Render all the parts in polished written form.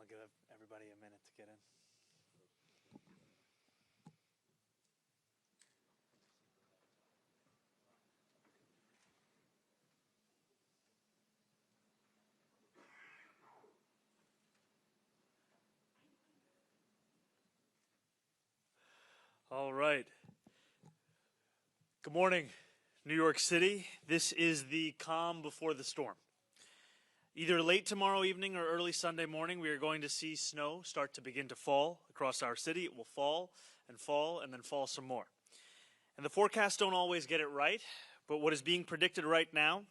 give everybody a minute to get in. All right. Good morning, New York City. This is the calm before the storm. Either late tomorrow evening or early Sunday morning, we are going to see snow start to begin to fall across our city. It will fall and then fall some more. And the forecasts don't always get it right, but what is being predicted right now,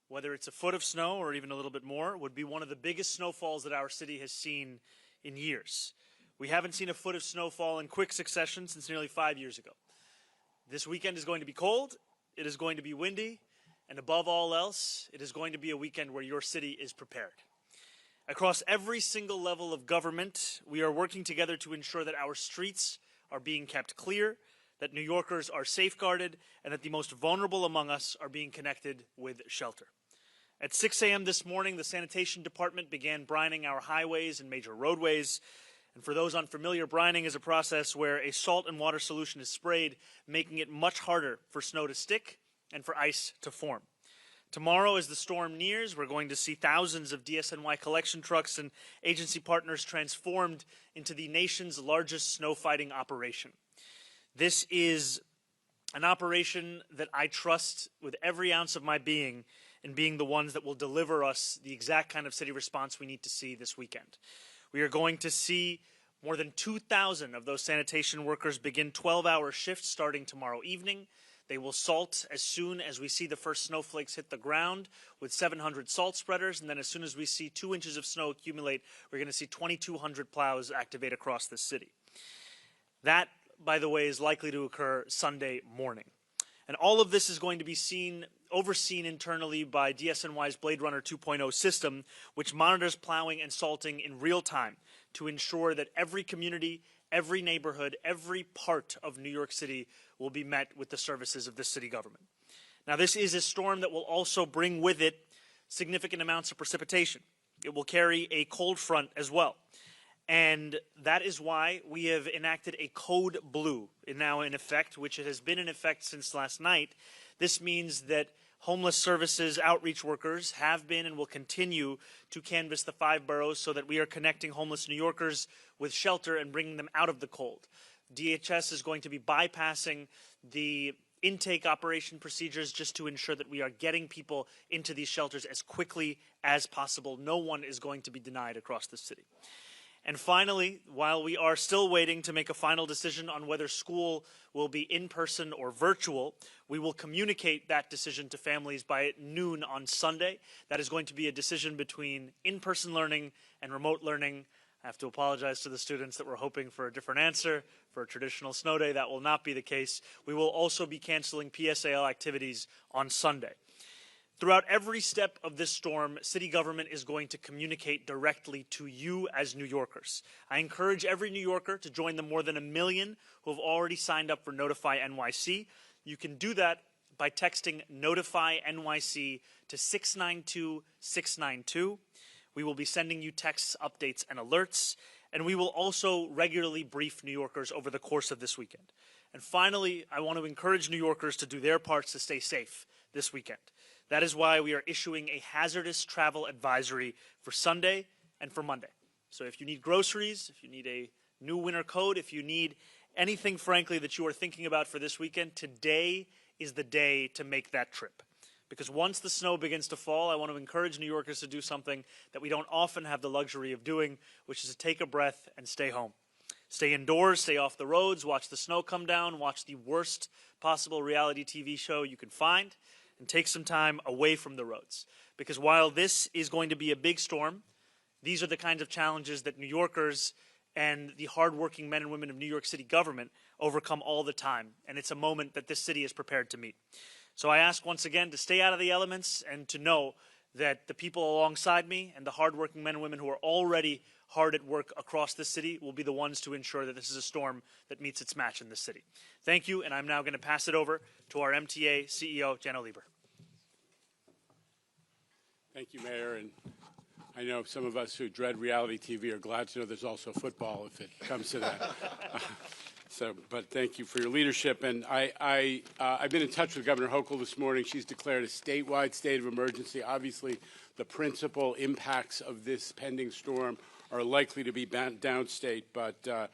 whether it's a foot of snow or even a little bit more, would be one of the biggest snowfalls that our city has seen in years. We haven't seen a foot of snowfall in quick succession since nearly 5 years ago. This weekend is going to be cold, it is going to be windy, and above all else, it is going to be a weekend where your city is prepared. Across every single level of government, we are working together to ensure that our streets are being kept clear, that New Yorkers are safeguarded, and that the most vulnerable among us are being connected with shelter. At 6 a.m. this morning, the sanitation department began brining our highways and major roadways. And for those unfamiliar, brining is a process where a salt and water solution is sprayed, making it much harder for snow to stick and for ice to form. Tomorrow, as the storm nears, we're going to see thousands of DSNY collection trucks and agency partners transformed into the nation's largest snow fighting operation. This is an operation that I trust with every ounce of my being in being the ones that will deliver us the exact kind of city response we need to see this weekend. We are going to see more than 2,000 of those sanitation workers begin 12-hour shifts starting tomorrow evening. They will salt as soon as we see the first snowflakes hit the ground with 700 salt spreaders, and then as soon as we see 2 inches of snow accumulate, we're going to see 2,200 plows activate across the city. That, by the way, is likely to occur Sunday morning. And all of this is going to be overseen internally by DSNY's Blade Runner 2.0 system, which monitors plowing and salting in real time to ensure that every community, every neighborhood, every part of New York City will be met with the services of the city government. Now, this is a storm that will also bring with it significant amounts of precipitation. It will carry a cold front as well. And that is why we have enacted a Code Blue, now in effect, which has been in effect since last night. This means that homeless services outreach workers have been and will continue to canvass the 5 boroughs so that we are connecting homeless New Yorkers with shelter and bringing them out of the cold. DHS is going to be bypassing the intake operation procedures just to ensure that we are getting people into these shelters as quickly as possible. No one is going to be denied across the city. And finally, while we are still waiting to make a final decision on whether school will be in person or virtual, we will communicate that decision to families by noon on Sunday. That is going to be a decision between in-person learning and remote learning. I have to apologize to the students that were hoping for a different answer for a traditional snow day. That will not be the case. We will also be canceling PSAL activities on Sunday. Throughout every step of this storm, city government is going to communicate directly to you as New Yorkers. I encourage every New Yorker to join the more than 1 million who have already signed up for Notify NYC. You can do that by texting Notify NYC to 692-692. We will be sending you texts, updates, and alerts, and we will also regularly brief New Yorkers over the course of this weekend. And finally, I want to encourage New Yorkers to do their parts to stay safe this weekend. That is why we are issuing a hazardous travel advisory for Sunday and for Monday. So if you need groceries, if you need a new winter coat, if you need anything, frankly, that you are thinking about for this weekend, today is the day to make that trip. Because once the snow begins to fall, I want to encourage New Yorkers to do something that we don't often have the luxury of doing, which is to take a breath and stay home. Stay indoors, stay off the roads, watch the snow come down, watch the worst possible reality TV show you can find, and take some time away from the roads. Because while this is going to be a big storm, these are the kinds of challenges that New Yorkers and the hardworking men and women of New York City government overcome all the time. And it's a moment that this city is prepared to meet. So I ask once again to stay out of the elements and to know that the people alongside me and the hardworking men and women who are already hard at work across the city will be the ones to ensure that this is a storm that meets its match in the city. Thank you, and I'm now going to pass it over to our MTA CEO, Jano Lieber. Thank you, Mayor, and I know some of us who dread reality TV are glad to know there's also football if it comes to that. But thank you for your leadership. And I've been in touch with Governor Hochul this morning. She's declared a statewide state of emergency. Obviously, the principal impacts of this pending storm are likely to be downstate, but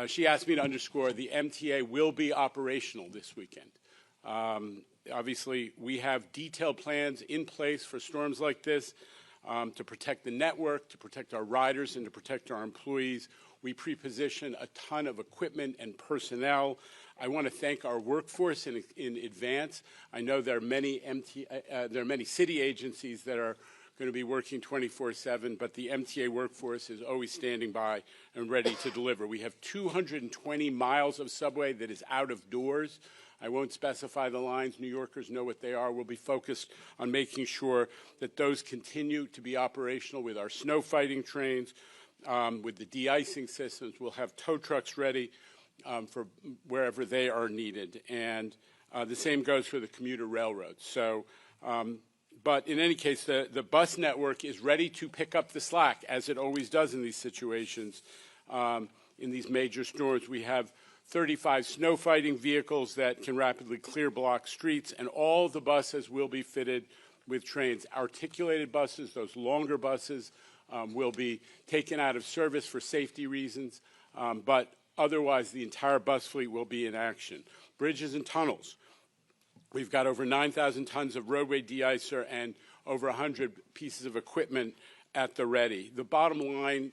she asked me to underscore the MTA will be operational this weekend. Obviously, we have detailed plans in place for storms like this to protect the network, to protect our riders, and to protect our employees. We pre-position a ton of equipment and personnel. I want to thank our workforce in advance. I know there are many city agencies that are going to be working 24/7, but the MTA workforce is always standing by and ready to deliver. We have 220 miles of subway that is out of doors. I won't specify the lines. New Yorkers know what they are. We'll be focused on making sure that those continue to be operational with our snow fighting trains, with the de-icing systems. We'll have tow trucks ready for wherever they are needed. And the same goes for the commuter railroads. So, but in any case, the bus network is ready to pick up the slack, as it always does in these situations. In these major storms, we have 35 snow fighting vehicles that can rapidly clear block streets, and all the buses will be fitted with trains. Articulated buses, those longer buses, will be taken out of service for safety reasons, but otherwise the entire bus fleet will be in action. Bridges and tunnels. We've got over 9,000 tons of roadway de-icer and over 100 pieces of equipment at the ready. The bottom line,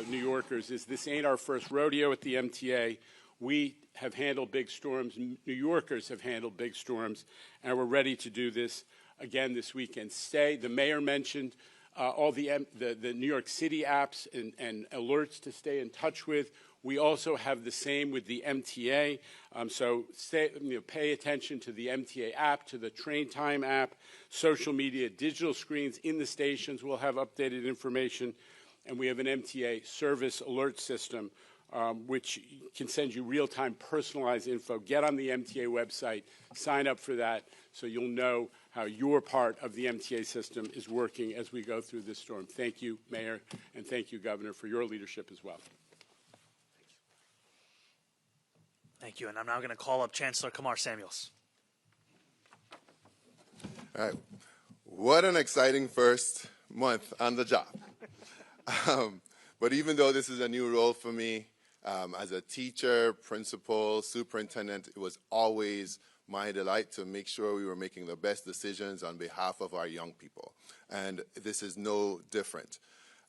New Yorkers, is this ain't our first rodeo at the MTA. We have handled big storms. New Yorkers have handled big storms, and we're ready to do this again this weekend. The mayor mentioned all the New York City apps and alerts to stay in touch with. We also have the same with the MTA. So pay attention to the MTA app, to the Train Time app, social media, digital screens in the stations. We'll have updated information, and we have an MTA service alert system, which can send you real-time personalized info. Get on the MTA website, sign up for that, so you'll know how your part of the MTA system is working as we go through this storm. Thank you, Mayor, and thank you, Governor, for your leadership as well. Thank you, and I'm now going to call up Chancellor Kamar Samuels. All right. What an exciting first month on the job. But even though this is a new role for me, as a teacher, principal, superintendent, it was always my delight to make sure we were making the best decisions on behalf of our young people. And this is no different.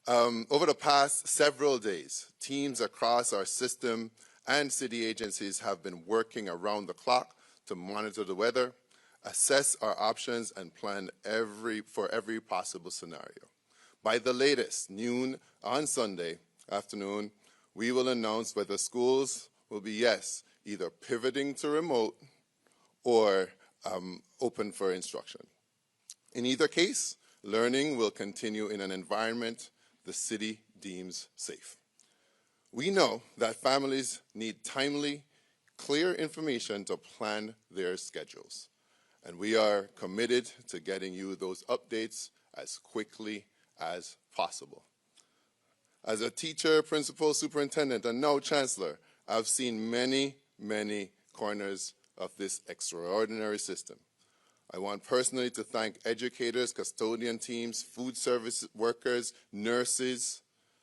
Over the past several days, teams across our system and city agencies have been working around the clock to monitor the weather, assess our options, and plan for every possible scenario. By the latest, noon on Sunday afternoon, we will announce whether schools will be, either pivoting to remote or open for instruction. In either case, learning will continue in an environment the city deems safe. We know that families need timely, clear information to plan their schedules, and we are committed to getting you those updates as quickly as possible. As a teacher, principal, superintendent, and now chancellor, I've seen many, many corners of this extraordinary system. I want personally to thank educators, custodian teams, food service workers, nurses,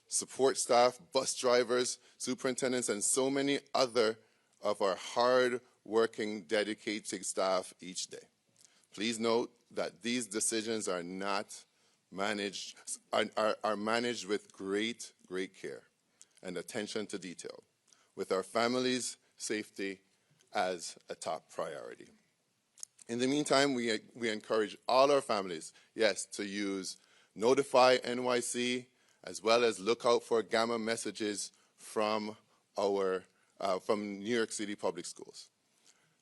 support staff, bus drivers, superintendents, and so many other of our hard-working, dedicated staff each day. Please note that these decisions are managed with great care and attention to detail, with our families' safety as a top priority. In the meantime, we encourage all our families, to use Notify NYC, as well as look out for gamma messages from New York City Public Schools.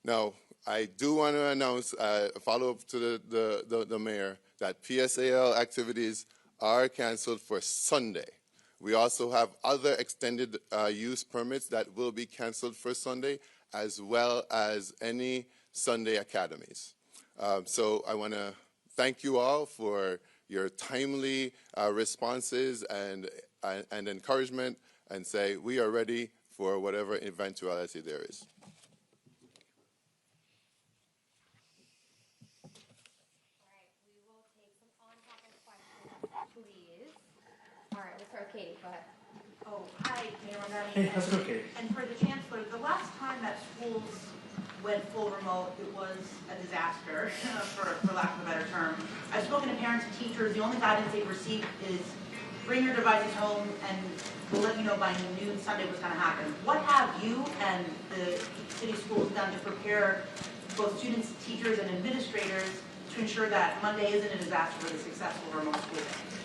Now, I do want to announce a follow-up to the mayor that PSAL activities are canceled for Sunday. We also have other extended use permits that will be canceled for Sunday, as well as any Sunday academies. So I want to thank you all for your timely responses and encouragement, and say we are ready for whatever eventuality there is. All right, we'll start with Katie. Go ahead. Oh, hi, Mayor Mamdani. Hey, how's it going, Katie? And for the Chancellor, the last time that schools went full remote, it was a disaster, for lack of a better term. I've spoken to parents and teachers. The only guidance they've received is bring your devices home and we'll let you know by noon Sunday what's going to happen. What have you and the city schools done to prepare both students, teachers, and administrators to ensure that Monday isn't a disaster for the successful remote school day?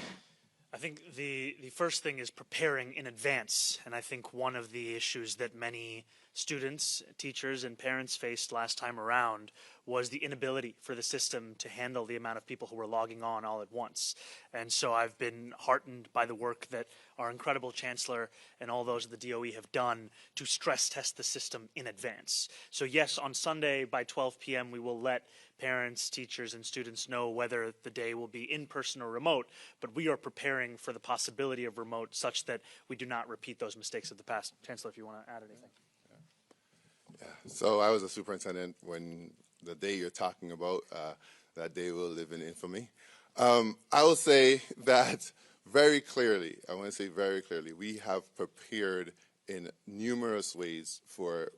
I think the first thing is preparing in advance, and I think one of the issues that many students, teachers, and parents faced last time around was the inability for the system to handle the amount of people who were logging on all at once. And so I've been heartened by the work that our incredible Chancellor and all those of the DOE have done to stress test the system in advance. So yes, on Sunday by 12 p.m. we will let parents, teachers, and students know whether the day will be in person or remote, but we are preparing for the possibility of remote such that we do not repeat those mistakes of the past. Chancellor, if you want to add anything. Yeah. So I was a superintendent when the day you're talking about, that day will live in infamy. I will say that very clearly, I want to say very clearly, we have prepared in numerous ways for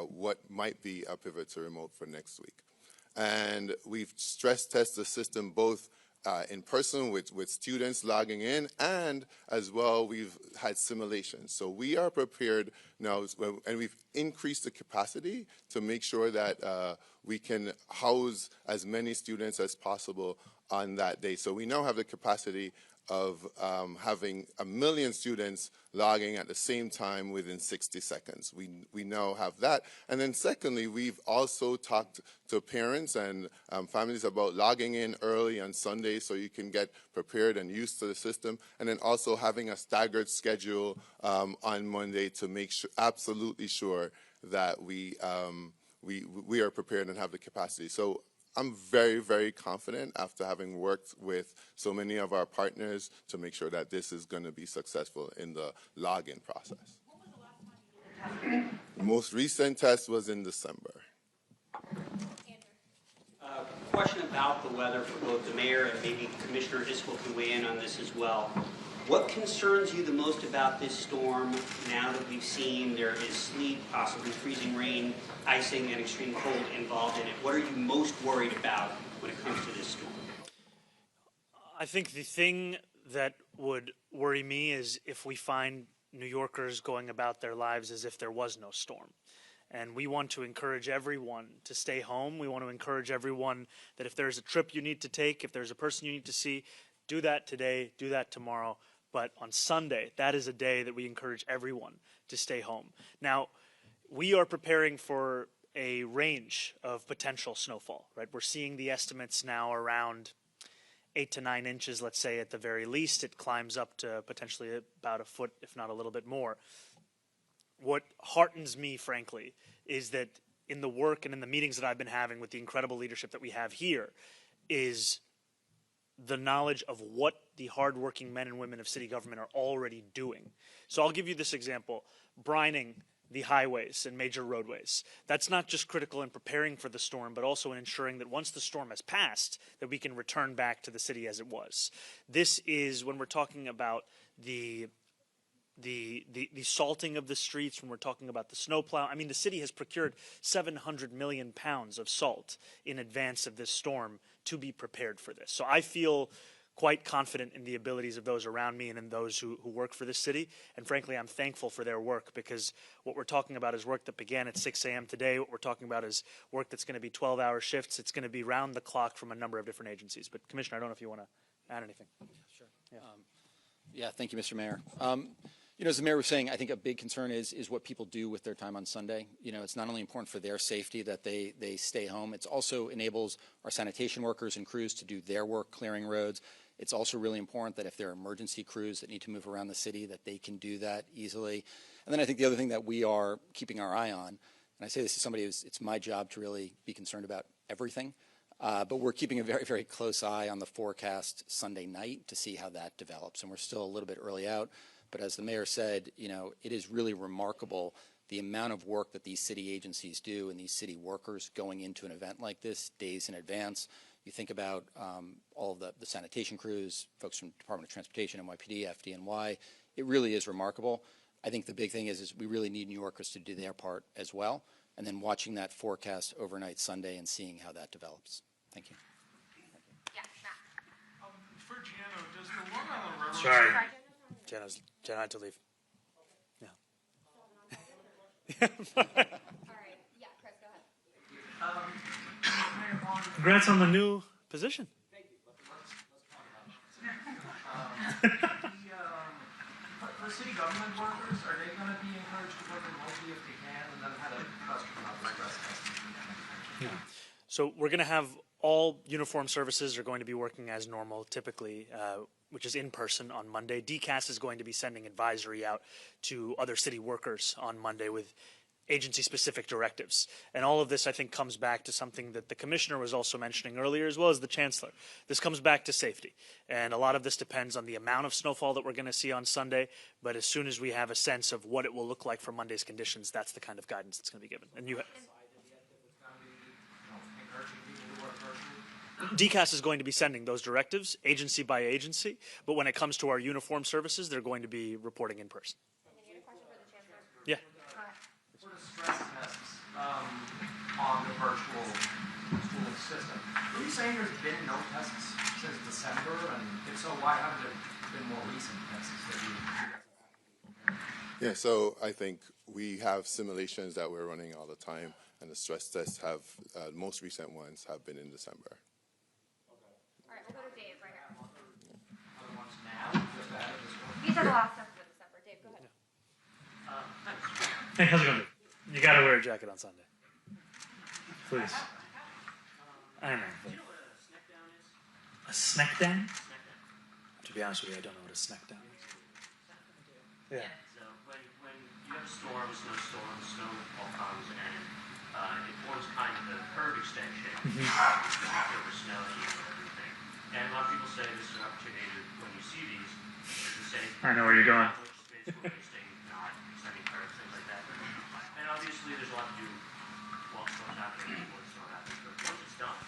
what might be a pivot to remote for next week. And we've stress tested the system both in person with students logging in, and as well we've had simulations. So we are prepared now, and we've increased the capacity to make sure that we can house as many students as possible on that day. So we now have the capacity of having 1 million students logging at the same time within 60 seconds. We now have that. And then secondly, we've also talked to parents and families about logging in early on Sunday so you can get prepared and used to the system, and then also having a staggered schedule on Monday to make sure, absolutely sure that we are prepared and have the capacity. So I'm very, very confident after having worked with so many of our partners to make sure that this is going to be successful in the login process. When was the last time you did a test? The most recent test was in December. Question about the weather for both the mayor and maybe Commissioner Isbell can weigh in on this as well. What concerns you the most about this storm now that we've seen there is sleet, possibly freezing rain, icing, and extreme cold involved in it? What are you most worried about when it comes to this storm? I think the thing that would worry me is if we find New Yorkers going about their lives as if there was no storm. And we want to encourage everyone to stay home. We want to encourage everyone that if there's a trip you need to take, if there's a person you need to see, do that today, do that tomorrow. But on Sunday, that is a day that we encourage everyone to stay home. Now, we are preparing for a range of potential snowfall, right? We're seeing the estimates now around 8 to 9 inches, let's say at the very least. It climbs up to potentially about a foot, if not a little bit more. What heartens me, frankly, is that in the work and in the meetings that I've been having with the incredible leadership that we have here is the knowledge of what the hardworking men and women of city government are already doing. So I'll give you this example. Brining the highways and major roadways. That's not just critical in preparing for the storm, but also in ensuring that once the storm has passed, that we can return back to the city as it was. This is when we're talking about the salting of the streets, when we're talking about the snowplow. I mean, the city has procured 700 million pounds of salt in advance of this storm to be prepared for this. So I feel quite confident in the abilities of those around me and in those who work for this city. And frankly, I'm thankful for their work, because what we're talking about is work that began at 6 a.m. today. What we're talking about is work that's going to be 12-hour shifts. It's going to be round the clock from a number of different agencies. But Commissioner, I don't know if you want to add anything. Sure. Yeah, thank you, Mr. Mayor. You know, as the mayor was saying, I think a big concern is what people do with their time on Sunday. You know, it's not only important for their safety that they stay home, it also enables our sanitation workers and crews to do their work clearing roads. It's also really important that if there are emergency crews that need to move around the city, that they can do that easily. And then I think the other thing that we are keeping our eye on, and I say this to somebody who's, it's my job to really be concerned about everything, But we're keeping a very, very close eye on the forecast Sunday night to see how that develops. And we're still a little bit early out. But as the mayor said, it is really remarkable the amount of work that these city agencies do and these city workers going into an event like this days in advance. You think about all of the sanitation crews, folks from Department of Transportation, NYPD, FDNY. It really is remarkable. I think the big thing is we really need New Yorkers to do their part as well, and then watching that forecast overnight Sunday and seeing how that develops. Thank you. Yeah, Matt. For Jano, does the Long Island Railroad... Sorry. Jenna had to leave. Yeah. All right. Yeah, Chris, go ahead. Congrats on the new position. Thank you. Let's talk about it. For city government workers, are they going to be encouraged to work remotely if they can? And then I had a question about the stress testing. So we're going to have all uniform services are going to be working as normal, typically, which is in person on Monday. DCAS is going to be sending advisory out to other city workers on Monday with agency-specific directives. And all of this, I think, comes back to something that the commissioner was also mentioning earlier, as well as the chancellor. This comes back to safety. And a lot of this depends on the amount of snowfall that we're going to see on Sunday. But as soon as we have a sense of what it will look like for Monday's conditions, that's the kind of guidance that's going to be given. And DCAS is going to be sending those directives agency by agency, but when it comes to our uniform services, they're going to be reporting in person. And then you had a question for the chancellor? Yeah. For the stress tests on the virtual schooling system, are you saying there's been no tests since December? And if so, why haven't there been more recent tests that you Yeah, so I think we have simulations that we're running all the time, and the stress tests have, most recent ones have been in December. All right, we'll go to Dave right here. other ones now, just ahead of this one? These are the last ones for December. Dave, go ahead. Hey, how's it going? You got to wear a jacket on Sunday. Please. I know. Do you know what a snack down is? A snack down? Snack down. To be honest with you, I don't know what a snack down is. Yeah. So when you have a storm, a snowstorm, snowfall comes and it forms kind of a curve extension over snow and everything. And a lot of people say this is an opportunity to, when you see these, to say, I know where you're going. how much space we're wasting, not extending curves, things like that. And obviously there's a lot to do while snow's happening, before snow happens. But once it's done,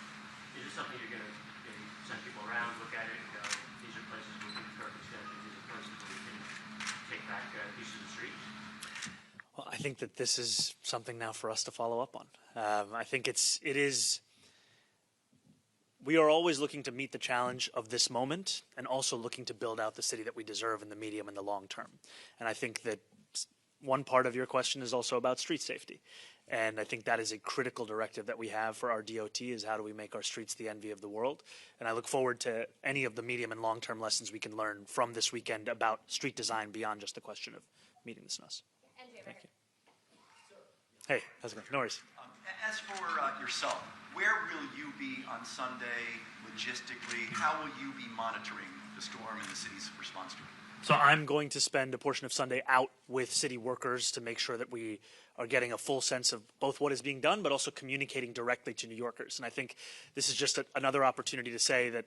is it something you're going to maybe send people around, look at it, and go, these are places where we can curve extensions, these are places where we can take back pieces of the streets? Well, I think that this is something now for us to follow up on. I think it is. We are always looking to meet the challenge of this moment and also looking to build out the city that we deserve in the medium and the long term. And I think that one part of your question is also about street safety. And I think that is a critical directive that we have for our DOT is how do we make our streets the envy of the world. And I look forward to any of the medium and long-term lessons we can learn from this weekend about street design beyond just the question of meeting the snows. Thank you. Hey, how's it going? No worries. As for yourself, where will you be on Sunday logistically? How will you be monitoring the storm and the city's response to it? So I'm going to spend a portion of Sunday out with city workers to make sure that we are getting a full sense of both what is being done, but also communicating directly to New Yorkers. And I think this is just another opportunity to say that,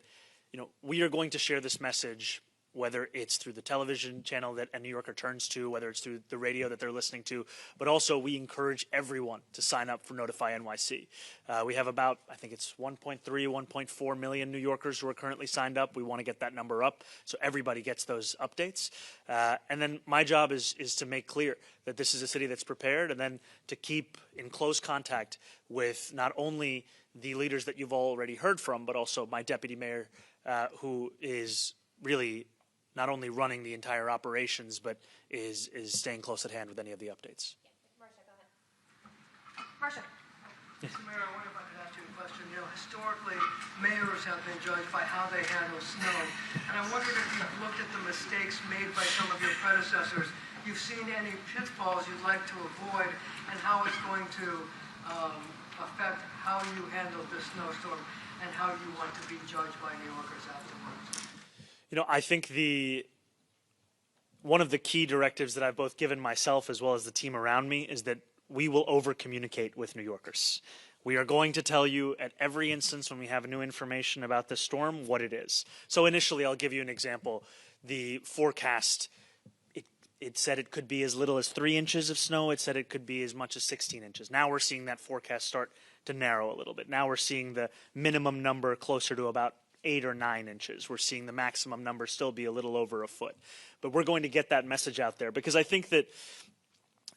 we are going to share this message, whether it's through the television channel that a New Yorker turns to, whether it's through the radio that they're listening to, but also we encourage everyone to sign up for Notify NYC. We have about, I think it's 1.3, 1.4 million New Yorkers who are currently signed up. We want to get that number up so everybody gets those updates. And then my job is to make clear that this is a city that's prepared, and then to keep in close contact with not only the leaders that you've already heard from, but also my deputy mayor, who is really not only running the entire operations, but is staying close at hand with any of the updates. Marcia, go ahead. Marcia. Mr. Mayor, I wonder if I could ask you a question. Historically, mayors have been judged by how they handle snow. And I wondered if you've looked at the mistakes made by some of your predecessors. You've seen any pitfalls you'd like to avoid and how it's going to affect how you handle this snowstorm and how you want to be judged by New Yorkers afterwards. I think one of the key directives that I've both given myself as well as the team around me is that we will over-communicate with New Yorkers. We are going to tell you at every instance when we have new information about this storm what it is. So initially, I'll give you an example. The forecast, it said it could be as little as 3 inches of snow. It said it could be as much as 16 inches. Now we're seeing that forecast start to narrow a little bit. Now we're seeing the minimum number closer to about 8 or 9 inches. We're seeing the maximum number still be a little over a foot. But we're going to get that message out there because I think that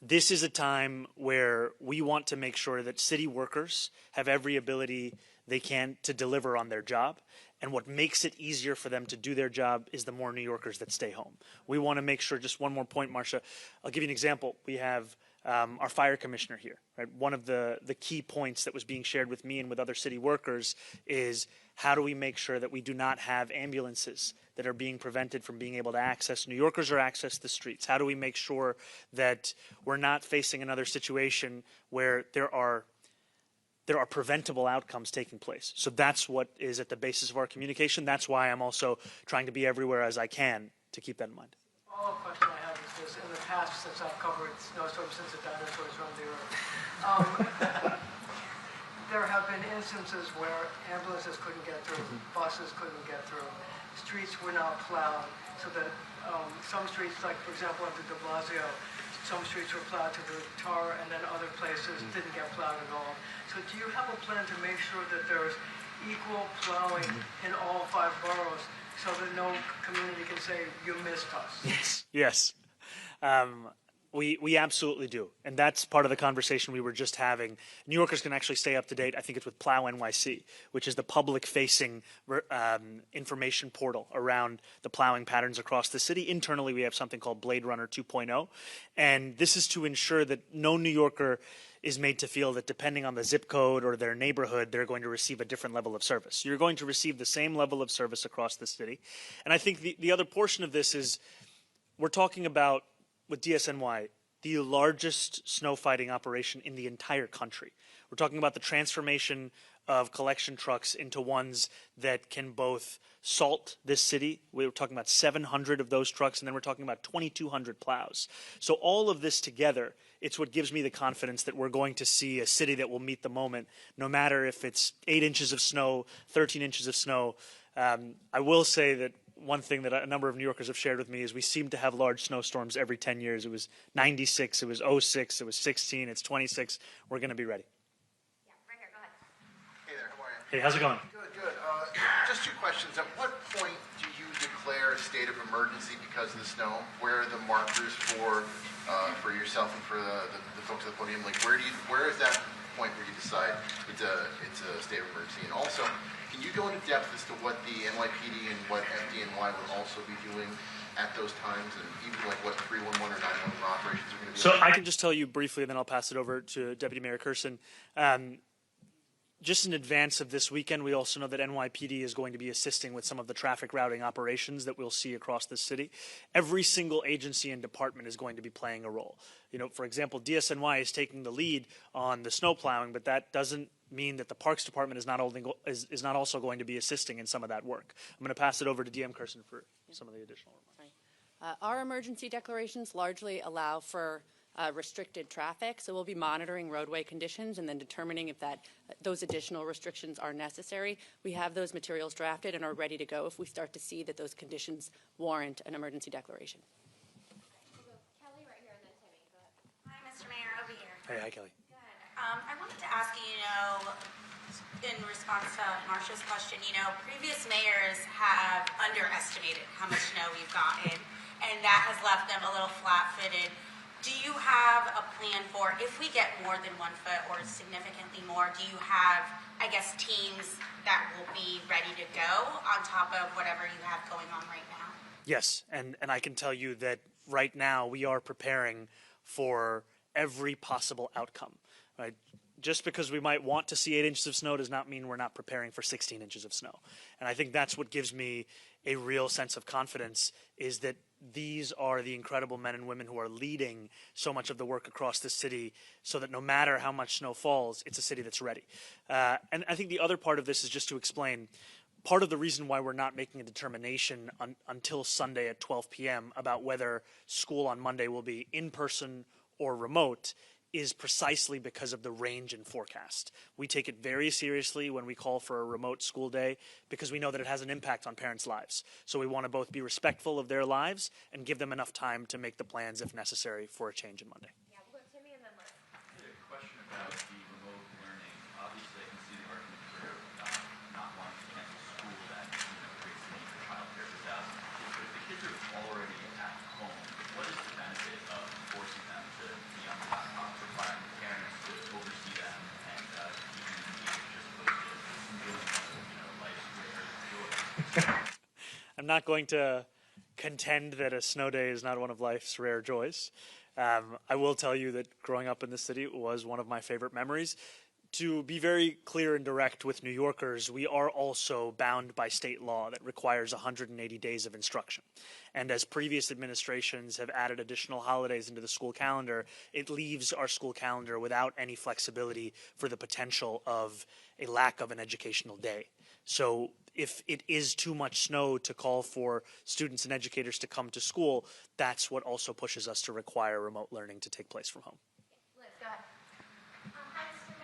this is a time where we want to make sure that city workers have every ability they can to deliver on their job. And what makes it easier for them to do their job is the more New Yorkers that stay home. We want to make sure, just one more point, Marcia, I'll give you an example. We have our fire commissioner here. Right? One of the key points that was being shared with me and with other city workers is how do we make sure that we do not have ambulances that are being prevented from being able to access New Yorkers or access the streets? How do we make sure that we're not facing another situation where there are preventable outcomes taking place? So that's what is at the basis of our communication. That's why I'm also trying to be everywhere as I can to keep that in mind. The follow-up question I have is this: in the past, since I've covered snowstorms since the dinosaurs roamed the earth, there have been instances where ambulances couldn't get through, buses couldn't get through, streets were not plowed, so that some streets, like for example under de Blasio, some streets were plowed to the tar, and then other places didn't get plowed at all. So do you have a plan to make sure that there's equal plowing in all 5 boroughs so that no community can say, you missed us? Yes. We absolutely do. And that's part of the conversation we were just having. New Yorkers can actually stay up to date. I think it's with Plow NYC, which is the public-facing information portal around the plowing patterns across the city. Internally, we have something called Blade Runner 2.0. And this is to ensure that no New Yorker is made to feel that depending on the zip code or their neighborhood, they're going to receive a different level of service. You're going to receive the same level of service across the city. And I think the other portion of this is we're talking about, with DSNY, the largest snow fighting operation in the entire country. We're talking about the transformation of collection trucks into ones that can both salt this city. We were talking about 700 of those trucks, and then we're talking about 2,200 plows. So all of this together, it's what gives me the confidence that we're going to see a city that will meet the moment, no matter if it's 8 inches of snow, 13 inches of snow. I will say that one thing that a number of New Yorkers have shared with me is we seem to have large snowstorms every 10 years. It was 96, it was 06, it was 16, it's 26. We're going to be ready. Yeah, right here, go ahead. Hey there, how are you? Hey, how's it going? Good, good. Just 2 questions. At what point do you declare a state of emergency because of the snow? Where are the markers for yourself and for the folks at the podium? Like, where is that point where you decide it's a state of emergency? And also, can you go into depth as to what the NYPD and what FDNY would also be doing at those times, and even like what 311 or 911 operations are going to be? So I can just tell you briefly, and then I'll pass it over to Deputy Mayor Kersen. Just in advance of this weekend, we also know that NYPD is going to be assisting with some of the traffic routing operations that we'll see across the city. Every single agency and department is going to be playing a role. You know, for example, DSNY is taking the lead on the snow plowing, but that doesn't mean that the Parks Department is not also going to be assisting in some of that work. I'm going to pass it over to DM Kersen for some of the additional remarks. Our emergency declarations largely allow for restricted traffic, so we'll be monitoring roadway conditions and then determining if those additional restrictions are necessary. We have those materials drafted and are ready to go if we start to see that those conditions warrant an emergency declaration. Kelly right here and then Timmy. Go ahead. Hi, Mr. Mayor, over here. Hey, hi, Kelly. Good. I wanted to ask you, in response to Marcia's question, previous mayors have underestimated how much snow we've gotten, and that has left them a little flat-footed. Do you have a plan for if we get more than 1 foot or significantly more, do you have, teams that will be ready to go on top of whatever you have going on right now? Yes, and I can tell you that right now we are preparing for every possible outcome. Right? Just because we might want to see 8 inches of snow does not mean we're not preparing for 16 inches of snow. And I think that's what gives me a real sense of confidence, is that these are the incredible men and women who are leading so much of the work across the city, so that no matter how much snow falls, it's a city that's ready. And I think the other part of this is just to explain, part of the reason why we're not making a determination until Sunday at 12 p.m. about whether school on Monday will be in person or remote is precisely because of the range in forecast. We take it very seriously when we call for a remote school day because we know that it has an impact on parents' lives. So we want to both be respectful of their lives and give them enough time to make the plans if necessary for a change in Monday. Yeah, we'll go to Timmy and then Liz. I had a question about the remote learning. Obviously, I can see the argument for not wanting to cancel school that creates the need for childcare for thousands of kids. But if the kids are already at home, what is the benefit of forcing them to be on the laptop, requiring parents to oversee them and keeping them engaged as opposed to enjoying life's rare joys? I'm not going to contend that a snow day is not one of life's rare joys. I will tell you that growing up in the city was one of my favorite memories. To be very clear and direct with New Yorkers, we are also bound by state law that requires 180 days of instruction. And as previous administrations have added additional holidays into the school calendar, it leaves our school calendar without any flexibility for the potential of a lack of an educational day. So if it is too much snow to call for students and educators to come to school, that's what also pushes us to require remote learning to take place from home. Liz, go ahead.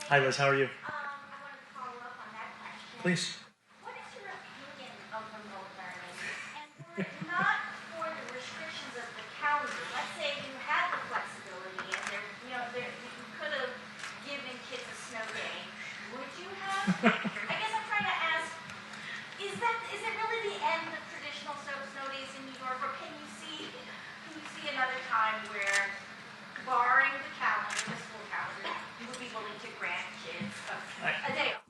Hi, Liz. How are you? I wanted to follow up on that question. Please. What is your opinion of remote learning? And were it not for the restrictions of the calendar, let's say you had the flexibility and you could have given kids a snow day, would you have? I guess I'm trying to ask, is it really the end of traditional snow days in New York, or can you see another time where, barring the calendar, the school calendar, you would be willing to grant kids a day off?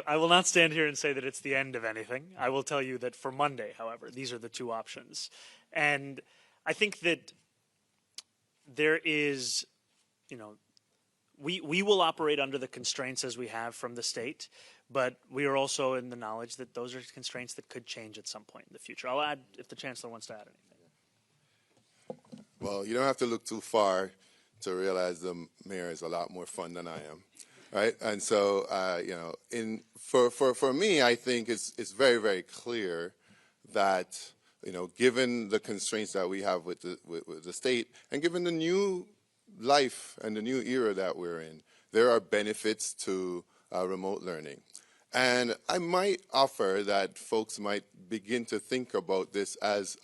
I will not stand here and say that it's the end of anything. I will tell you that for Monday, however, these are the two options. And I think that there is, we will operate under the constraints as we have from the state, but we are also in the knowledge that those are constraints that could change at some point in the future. I'll add if the chancellor wants to add anything. Well, you don't have to look too far to realize the mayor is a lot more fun than I am, right? And so, for me, I think it's very, very clear that, given the constraints that we have with the state, and given the new life and the new era that we're in, there are benefits to remote learning. And I might offer that folks might begin to think about this as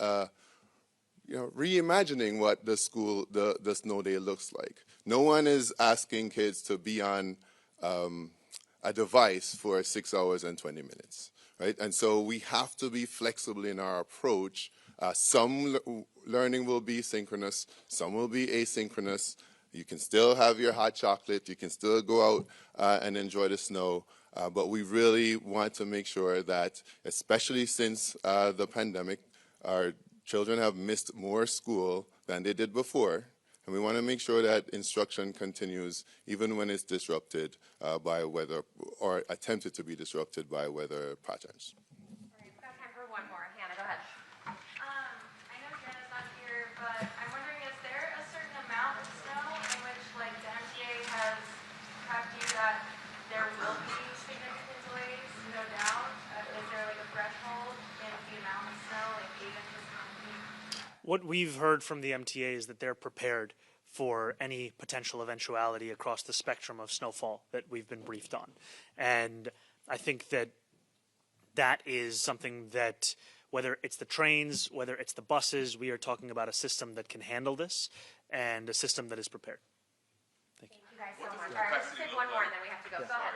reimagining what the snow day looks like. No one is asking kids to be on a device for 6 hours and 20 minutes, right? And so we have to be flexible in our approach. Some learning will be synchronous, some will be asynchronous. You can still have your hot chocolate, you can still go out and enjoy the snow, but we really want to make sure that, especially since the pandemic, our children have missed more school than they did before, and we want to make sure that instruction continues even when it's disrupted by weather, or attempted to be disrupted by weather patterns. All right, we've got time for one more. Hannah, go ahead. I know Jenna's not here, but I'm wondering, is there a certain amount of snow in which, the MTA has prepped you that there will be significant delays, no doubt? Is there a threshold in the amount of snow, 8 inches? What we've heard from the MTA is that they're prepared for any potential eventuality across the spectrum of snowfall that we've been briefed on. And I think that that is something that, whether it's the trains, whether it's the buses, we are talking about a system that can handle this and a system that is prepared. Thank you. Thank you guys so much. All right, let's take one more and then we have to go. Go ahead.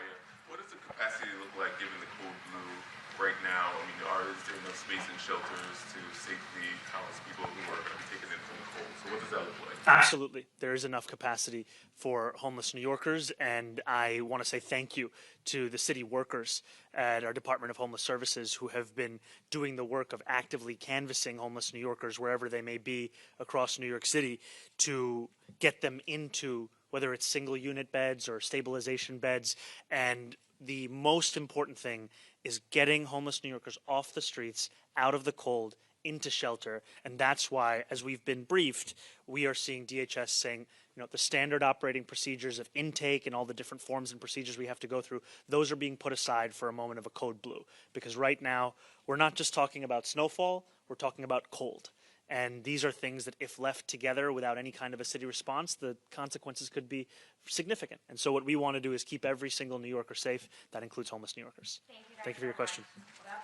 What does the capacity look like given the cold blue right now? I mean, is there enough space in shelters to safely house people who are going to be taken in from the cold? So what does that look like? Absolutely. There is enough capacity for homeless New Yorkers, and I want to say thank you to the city workers at our Department of Homeless Services who have been doing the work of actively canvassing homeless New Yorkers wherever they may be across New York City to get them into, whether it's single unit beds or stabilization beds. And the most important thing is getting homeless New Yorkers off the streets, out of the cold, into shelter. And that's why, as we've been briefed, we are seeing DHS saying, the standard operating procedures of intake and all the different forms and procedures we have to go through, those are being put aside for a moment of a code blue. Because right now, we're not just talking about snowfall, we're talking about cold. And these are things that if left together without any kind of a city response, the consequences could be significant. And so what we want to do is keep every single New Yorker safe. That includes homeless New Yorkers. Thank you for your question. Well,